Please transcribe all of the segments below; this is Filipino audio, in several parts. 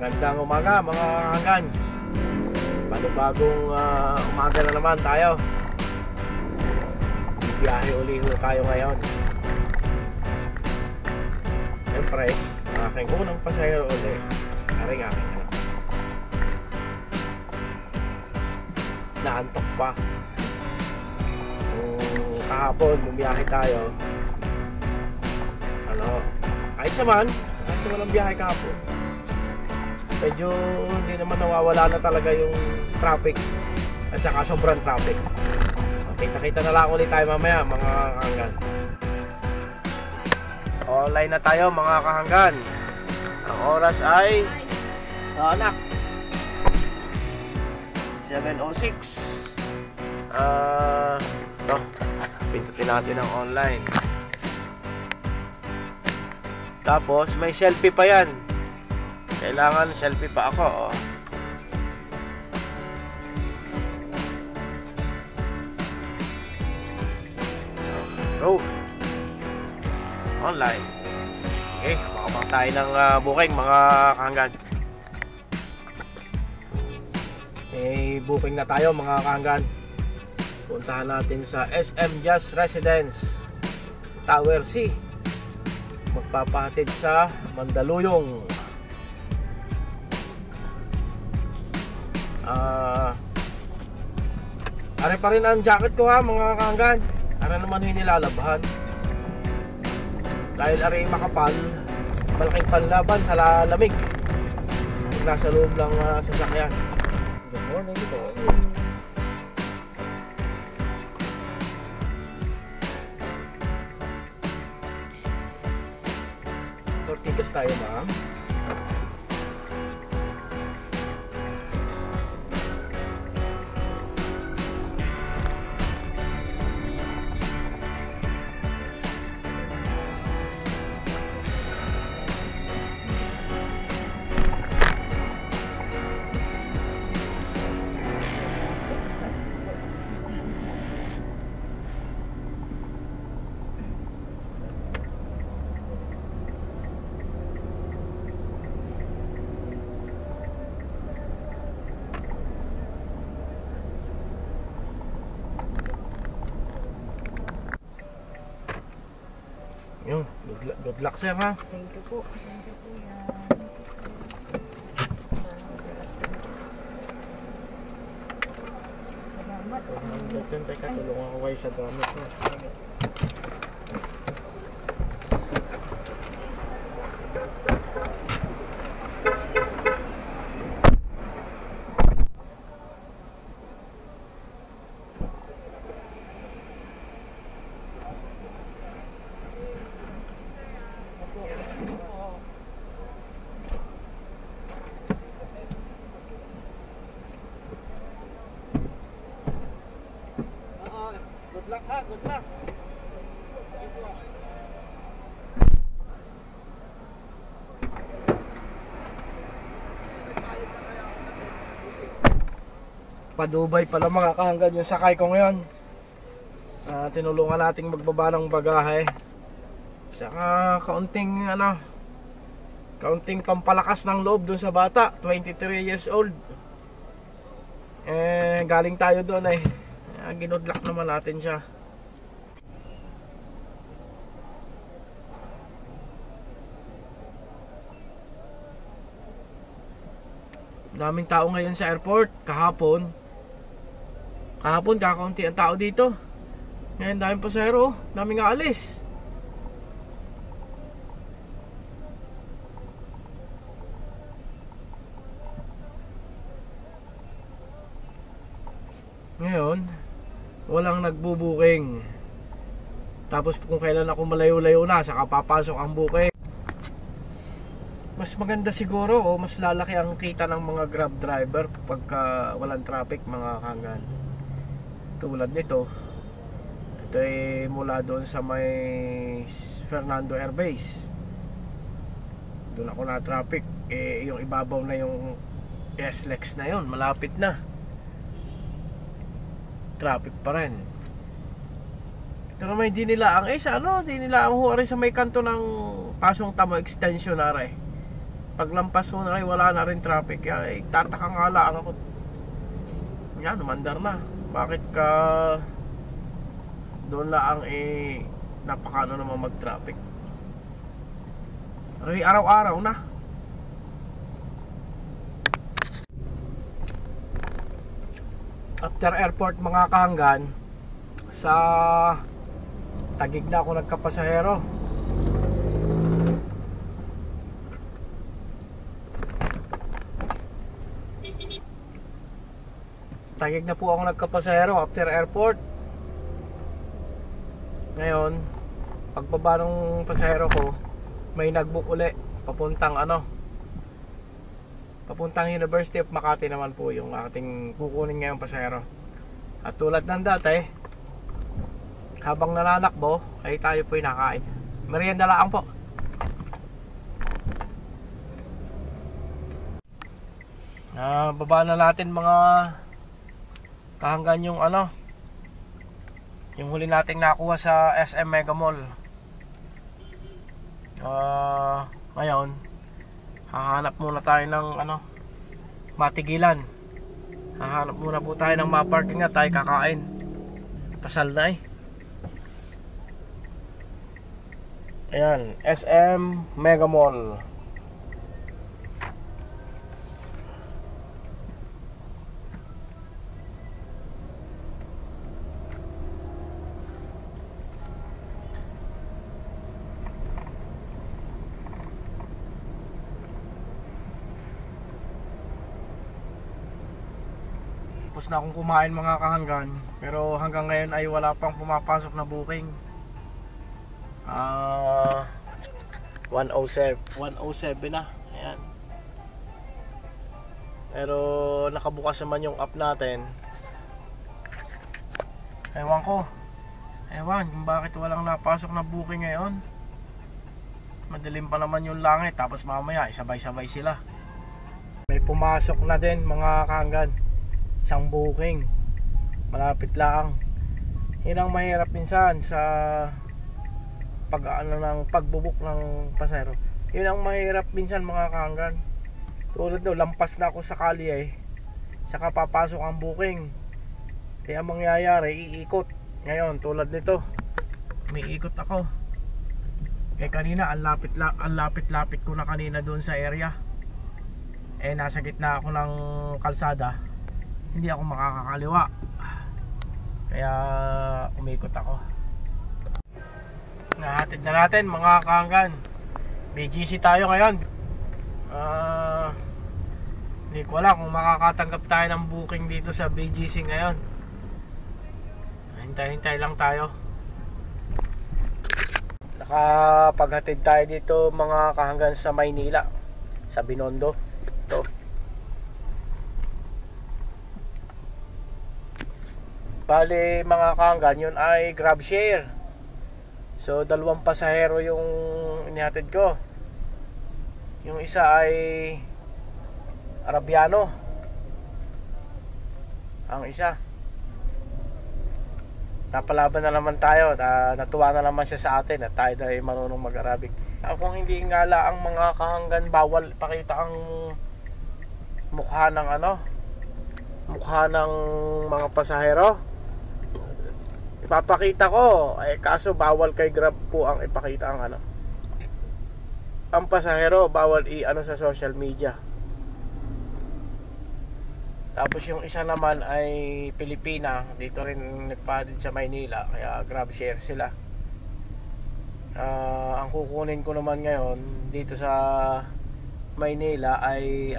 Magandang umaga mga hanggan. Panibagong umaga na naman tayo. Biyahe uli tayo ngayon. Siyempre, aking unang pasahero uli. Aring aking anak. Naantok pa. Kahapon, bumiyahe tayo. Ayos naman ang biyahe kahapon. Medyo hindi naman nawawala na talaga yung traffic. At saka sobrang traffic. Kita-kita na lang ulit tayo mamaya mga kahanggan. Online na tayo mga kahanggan. Ang oras ay anak 7:06. Pindutin natin ang online. Tapos may selfie pa yan. Kailangan selfie pa ako, oh. Go. Online. Okay, makapang tayo ng booking mga kahanggan. Booking na tayo mga kahanggan. Puntahan natin sa SM Just Residence Tower C. Magpapahatid sa Mandaluyong. Are pa rin ang jacket ko ha mga kahanggan. Are naman yung nilalabhan. Dahil are makapal, malaking panlaban sa lamig. Nasa loob lang sasakyan. Good morning dito. Ortigas tayo ma'am. Yun, good luck sir ha. Thank you po. Thank you po yan. Salamat. Teka, tulungan ko kayo sa gamit mo. Good luck ha, good luck. Pa-Dubai pala mga kahanggan yung sakay ko ngayon. Tinulungan nating magbaba ng bagahe. Saka kaunting kaunting pampalakas ng loob dun sa bata, 23 years old. Galing tayo doon ginudlak naman natin siya. Daming tao ngayon sa airport. Kahapon kakaunti ang tao dito. Ngayon daming pasahero, daming aalis. Ngayon walang nagbubuking. Tapos kung kailan ako malayo-layo na, saka papasok ang booking. Mas maganda siguro o mas lalaki ang kita ng mga Grab driver pagka walang traffic mga kahanggan. Tulad nito, ito ay mula doon sa may Fernando Air Base. Doon ako na traffic. Yung ibabaw na yung SLEX na yon, malapit na. Traffic pa rin. Ito naman hindi nila ang hindi nila ang huwari sa may kanto ng Pasong Tamo Extension na rin. Paglampas mo na ay wala na rin traffic. Kaya ay tataka nga lang ako. Yan, umandar na. Bakit ka doon lang napakano naman mag-traffic? Pero araw-araw na. After airport mga kahanggan, sa Taguig na ako nagkapasahero. Taguig na po ako nagkapasahero after airport. Ngayon, pagbaba ng pasahero ko, may nagbook uli papuntang papuntang University of Makati naman po yung ating kukunin ngayong pasahero. At tulad ng dati, habang nananakbo ay tayo po'y nakain. Merienda lang po. Baba na natin mga kahanggan yung yung huli nating nakuha sa SM Mega Mall. Ngayon hahanap muna tayo ng matigilan. Hahanap muna po tayo ng maparking na tayo kakain. Pasal na Ayan, SM Mega Mall. Tapos na akong kumain mga kahanggan, pero hanggang ngayon ay wala pang pumapasok na booking. 107 na. Ayan. Pero nakabukas naman yung app natin. Ewan kung bakit walang napasok na booking ngayon. Madilim pa naman yung langit, tapos mamaya sabay-sabay sila. May pumasok na din mga kahanggan, isang booking, malapit lang. Yun ang mahirap minsan sa pagbubuk ng pasahero. Yun ang mahirap minsan mga kahanggan. Tulad no, lampas na ako sa kalye, saka papasok ang booking. Kaya mangyayari, iikot. Ngayon tulad nito, may ikot ako. Kaya kanina ang lapit-lapit ko na kanina doon sa area. Nasa gitna ako ng kalsada, hindi ako makakakaliwa, kaya umikot ako. Nahatid na natin mga kahanggan. BGC tayo ngayon. Hindi ko alam kung makakatanggap tayo ng booking dito sa BGC ngayon. Hintay-hintay lang tayo. Nakapaghatid tayo dito mga kahanggan sa Maynila, sa Binondo. Ito. Bali mga kahanggan, yun ay grab share. So dalawang pasahero yung inihatid ko. Yung isa ay Arabiano, ang isa napalaban na naman tayo. Natuwa na naman siya sa atin at tayo ay marunong mag-Arabic. Kung hindi ngala ang mga kahanggan, bawal pakita ang mukha ng mukha ng mga pasahero. Ipapakita ko, kaso bawal kay Grab po ang ipakita ang pasahero, bawal sa social media. Tapos yung isa naman ay Pilipina, dito rin nagpadid sa Maynila, kaya grab share sila. Ang kukunin ko naman ngayon dito sa Maynila ay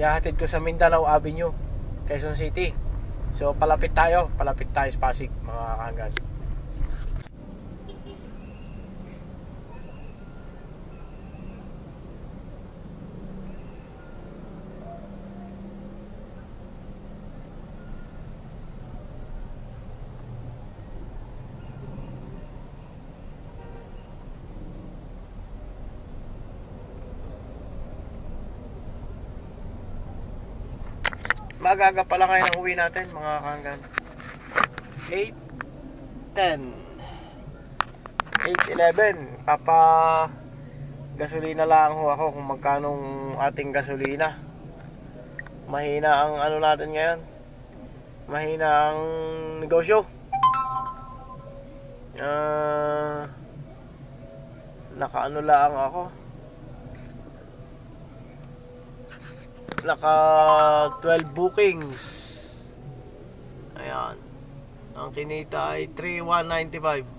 ihahatid ko sa Mindanao Avenue, Quezon City. So palapit tayo sa Pasig mga kahanggan. Magaga pala kayo ng uwi natin mga kahanggan. 8:10. 8.11. Papa gasolina lang ho ako kung magkanong ating gasolina. Mahina ang ano natin ngayon. Mahina ang negosyo. Nakaano lang ako. Naka 12 bookings. Ayan. Ang kinita ay 3,195.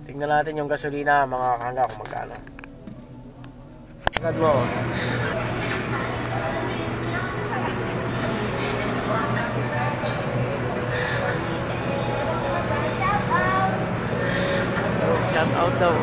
Tingnan natin yung gasolina mga kakangga kung magkano. Agad mo. Shout out daw.